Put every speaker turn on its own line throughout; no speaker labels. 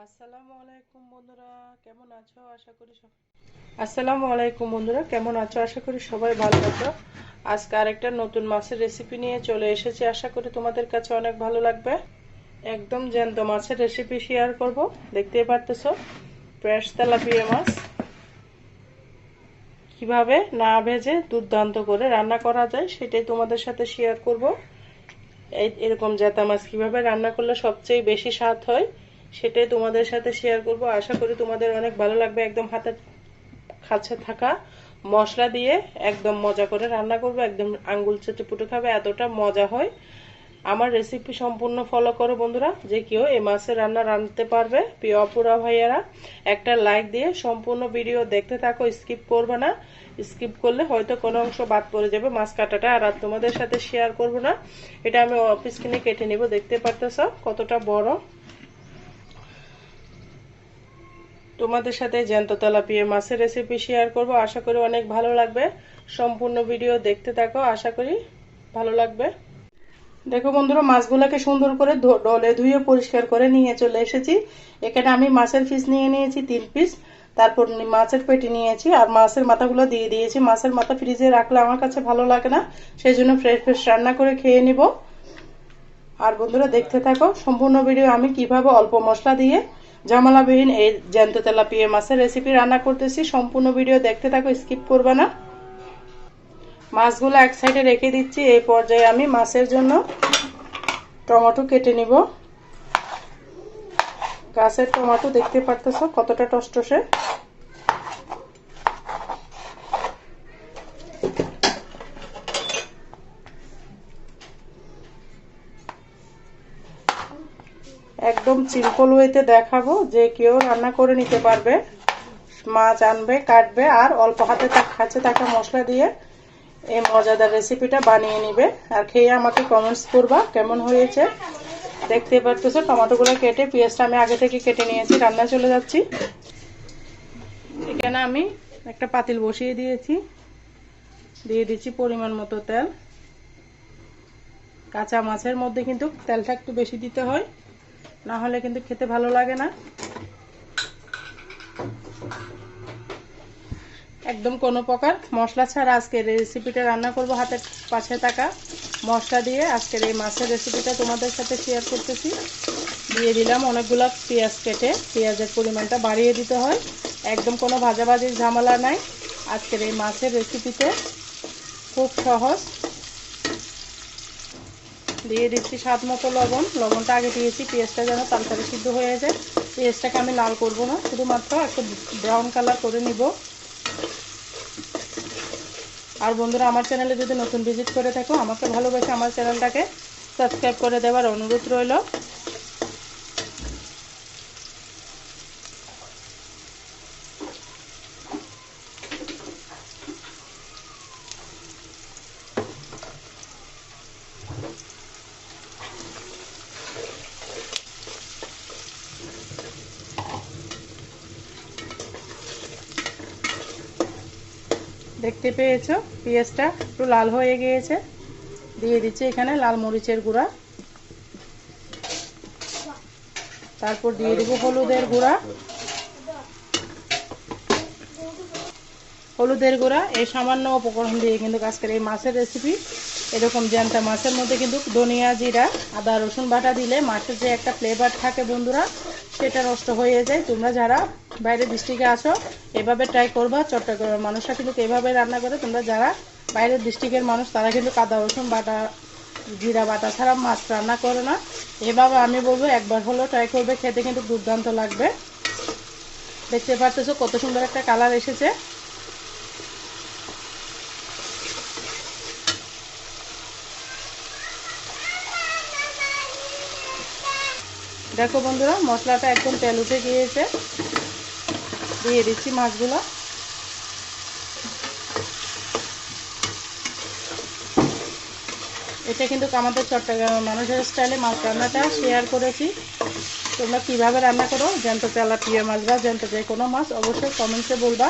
আসসালামু আলাইকুম বন্ধুরা, কেমন আছো? আশা করি সবাই ভালো আছো। আজকে আরেকটা নতুন মাছের রেসিপি নিয়ে চলে এসেছি। আশা করি তোমাদের কাছে অনেক ভালো লাগবে। একদম জ্যান্ত মাছের রেসিপি শেয়ার করব। দেখতেই পারতেছো ফ্রেশ তেলাপিয়া মাছ কিভাবে না ভেজে দুর্দান্ত করে রান্না করা যায় সেটাই তোমাদের সাথে শেয়ার করব। এরকম জ্যান্ত মাছ কিভাবে রান্না করলে সবচেয়ে বেশি স্বাদ হয় সেটাই তোমাদের সাথে শেয়ার করব। আশা করি তোমাদের অনেক ভালো লাগবে। একদম হাতের কাছে থাকা মশলা দিয়ে একদম মজা করে রান্না করবে, একদম আঙ্গুল চেটে পুটে খাবে, এতটা মজা হয়। আমার রেসিপি সম্পূর্ণ ফলো করো বন্ধুরা, যে কেউ এই মাছের রান্না রাঁধতে পারবে। প্রিয় আপুরা ভাইয়ারা, একটা লাইক দিয়ে সম্পূর্ণ ভিডিও দেখতে থাকো, স্কিপ করবে না। স্কিপ করলে হয়তো কোনো অংশ বাদ পড়ে যাবে মাছ কাটাটা, আর তোমাদের সাথে শেয়ার করব না। এটা আমি অফিস কিনে কেটে নিব। দেখতে পারতেছ কতটা বড়। তোমাদের সাথে জ্যান্ত তেলাপিয়া মাছের রেসিপি শেয়ার করব। আশা করি অনেক ভালো লাগবে। সম্পূর্ণ ভিডিও দেখতে থাকো, আশা করি ভালো লাগবে। দেখো বন্ধুরা, মাছগুলোকে সুন্দর করে ডলে ধুয়ে পরিষ্কার করে নিয়ে চলে এসেছি। এখানে আমি মাছের পিস নিয়ে নিয়েছি 3 পিস। তারপর মাছের পেটি নিয়েছি আর মাছের মাথাগুলো দিয়ে দিয়েছি। মাছের মাথা ফ্রিজে রাখলে আমার কাছে ভালো লাগে না, সেই জন্য ফ্রেশ ফ্রেশ রান্না করে খেয়ে নিব। আর বন্ধুরা দেখতে থাকো সম্পূর্ণ ভিডিও আমি কিভাবে অল্প মশলা দিয়ে ঝামেলাবিহীন এই জ্যান্ত তেলাপিয়া মাছের রেসিপি রান্না করতেছি। সম্পূর্ণ ভিডিও দেখতে থাকো, স্কিপ করবে না। মাছগুলো এক সাইডে রেখে দিচ্ছি। এই পর্যায়ে আমি মাছের জন্য টমেটো কেটে নিব। গাছের টমেটো দেখতে পারতেছো কতটা টসটসে। একদম সিম্পল ওয়েতে দেখাবো, যে কেউ রান্না করে নিতে পারবে। মাছ আনবে, কাটবে, আর অল্প হাতে কাছে থাকা মশলা দিয়ে এই মজাদার রেসিপিটা বানিয়ে নিবে। আর খেয়ে আমাকে কমেন্টস করবা কেমন হয়েছে। দেখতে পারতেছো টমেটোগুলো কেটে, পেঁয়াজটা আমি আগে থেকে কেটে নিয়েছি। রান্না চলে যাচ্ছি। এখানে আমি একটা পাতিল বসিয়ে দিয়েছি, দিয়ে দিচ্ছি পরিমাণ মতো তেল। কাঁচা মাছের মধ্যে কিন্তু তেলটা একটু বেশি দিতে হয়, না হলে কিন্তু খেতে ভালো লাগে না। একদম কোনো প্রকার মশলা ছাড়া আজকের রেসিপিটা রান্না করব। হাতের পাশে থাকা মশলা দিয়ে আজকের এই মাছের রেসিপিটা তোমাদের সাথে শেয়ার করতেছি। দিয়ে দিলাম অনেকগুলো পেঁয়াজ কেটে। পেঁয়াজের পরিমাণটা বাড়িয়ে দিতে হয়। একদম কোনো ভাজাভাজির ঝামেলা নাই আজকের এই মাছের রেসিপিতে, খুব সহজ। দিয়ে দিচ্ছি স্বাদ মতো লবণ। লবণটা আগে দিয়েছি পেঁয়াজটা যেন তাড়াতাড়ি সিদ্ধ হয়ে যায়। পেঁয়াজটাকে আমি লাল করব না, শুধুমাত্র একটু ব্রাউন কালার করে নিব। আর বন্ধুরা, আমার চ্যানেলে যদি নতুন ভিজিট করে থাকো, আমাকে ভালোবেসে আমার চ্যানেলটাকে সাবস্ক্রাইব করে দেওয়ার অনুরোধ রইল। দেখতে পেয়েছো পেঁয়াজটা একটু লাল হয়ে গিয়েছে। দিয়ে দিচ্ছি এখানে লাল মরিচের গুঁড়া। তারপর দিয়ে দিব হলুদের গুঁড়া। এই সামান্য উপকরণ দিয়ে কিন্তু আজকের এই মাছের রেসিপি। এরকম জ্যান্ত মাছের মধ্যে কিন্তু ধনিয়া, জিরা, আদা, রসুন বাটা দিলে মাছের যে একটা ফ্লেভার থাকে বন্ধুরা, সেটা নষ্ট হয়ে যায়। তোমরা যারা বাইরের ডিস্ট্রিক্টে আসো এভাবে ট্রাই করবা। চট্টগ্রামের মানুষরা কিন্তু এভাবে রান্না করে। তোমরা যারা বাইরের ডিস্ট্রিক্টের মানুষ তারা কিন্তু আদা রসুন বাটা, জিরা বাটা ছাড়া মাছ রান্না করে না। এভাবে আমি বলবো একবার হলেও ট্রাই করবে, খেতে কিন্তু দুর্দান্ত লাগবে। দেখতে পারতেছো কত সুন্দর একটা কালার এসেছে। দেখো বন্ধুরা, মশলাটা একদম তেল উঠে গিয়েছে। দিয়ে দিচ্ছি মাছগুলো। এটা কিন্তু আমাদের চট্টগ্রামের মানুষের স্টাইলে মাছ রান্নাটা শেয়ার করেছি। তোমরা কিভাবে রান্না করো জ্যান্ত তেলাপিয়া মাছ বা জ্যান্ত যে কোনো মাছ অবশ্যই কমেন্টসে বলবা।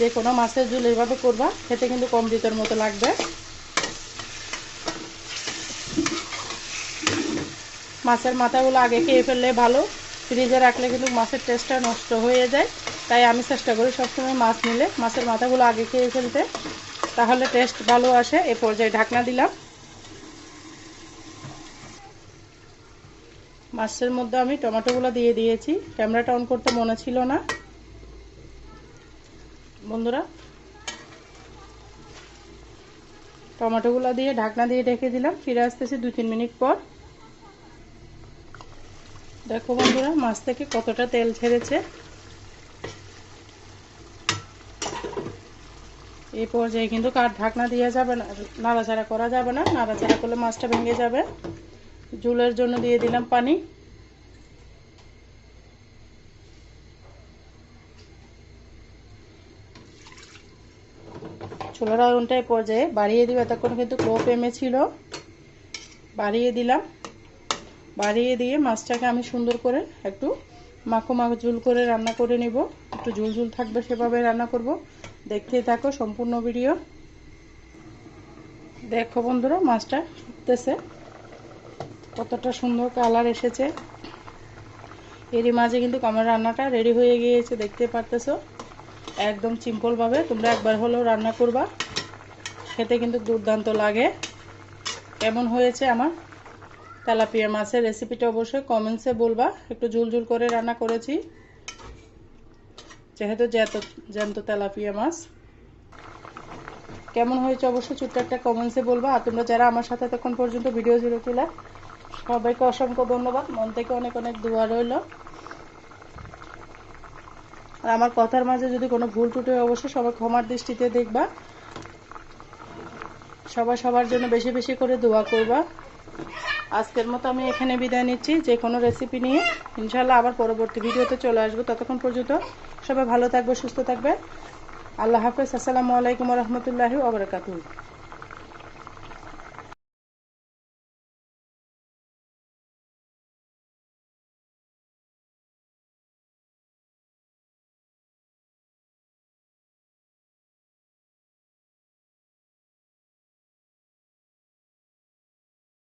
যে কোনো মাছের ঝোল এইভাবে করবা, খেতে কিন্তু অমৃতের মতো লাগবে। মাছের মাথাগুলো আগে খেয়ে ফেললে ভালো, ফ্রিজে রাখলে কিন্তু মাছের টেস্টটা নষ্ট হয়ে যায়। তাই আমি চেষ্টা করি সবসময় মাছ নিলে মাছের মাথাগুলো আগে খেয়ে ফেলতে, তাহলে টেস্ট ভালো আসে। এ পর্যায়ে ঢাকনা দিলাম। মাছের মধ্যে আমি টমেটোগুলো দিয়ে দিয়েছি, ক্যামেরাটা অন করতে মনে ছিল না বন্ধুরা। টমেটোগুলো দিয়ে ঢাকনা দিয়ে ঢেকে দিলাম। ফিরে আসতেছি 2-3 মিনিট পর। দেখো বন্ধুরা মাছ থেকে কতটা তেল ছেড়েছে। এই পর্যায়ে কিন্তু কাঠ ঢাকনা দেওয়া যাবে না, নাড়াচাড়া করা যাবে না, নাড়াচাড়া করলে মাছটা ভেঙে যাবে। ঝোলের জন্য দিয়ে দিলাম পানি। চুলার আগুনটা এই পর্যায়ে বাড়িয়ে দিব, এতক্ষণ কিন্তু লো ফ্লেমে ছিল, বাড়িয়ে দিলাম। বাড়িয়ে দিয়ে মাছটাকে আমি সুন্দর করে একটু মাখো মাখো ঝোল করে রান্না করে নিব। একটু ঝোল ঝোল থাকবে সেভাবে রান্না করব। দেখতেই থাকো সম্পূর্ণ ভিডিও। দেখো বন্ধুরা মাছটা ফুটতেছে, কতটা সুন্দর কালার এসেছে। এরই মাঝে কিন্তু আমার রান্নাটা রেডি হয়ে গিয়েছে, দেখতে পারতেছো। একদম সিম্পলভাবে তোমরা একবার হলেও রান্না করবা, খেতে কিন্তু দুর্দান্ত লাগে। কেমন হয়েছে আমার তেলাপিয়া মাছের রেসিপিটা অবশ্যই কমেন্টসে বলবা। একটু ঝুল ঝুল করে রান্না করেছি, যেহেতু জ্যান্ত তেলাপিয়া মাছ। কেমন হয়েছে অবশ্যই ছোট্ট একটা কমেন্টসে বলবা। আর তোমরা যারা আমার সাথে তখন পর্যন্ত ভিডিও জুড়ে ছিল, সবাইকে অসংখ্য ধন্যবাদ, মন থেকে অনেক অনেক দোয়া রইল। আর আমার কথার মাঝে যদি কোনো ভুল ত্রুটি হয় অবশ্যই সবাই ক্ষমার দৃষ্টিতে দেখবা। সবাই সবার জন্য বেশি বেশি করে দোয়া করবা। আজকের মতো আমি এখানে বিদায় নিচ্ছি, যে কোনো রেসিপি নিয়ে ইনশাআল্লাহ আবার পরবর্তী ভিডিওতে চলে আসবো। ততক্ষণ পর্যন্ত সবাই ভালো থাকবে, সুস্থ থাকবে। আল্লাহ হাফেজ। আসসালামু আলাইকুম ওয়া রাহমাতুল্লাহি ওয়া বারাকাতুহু।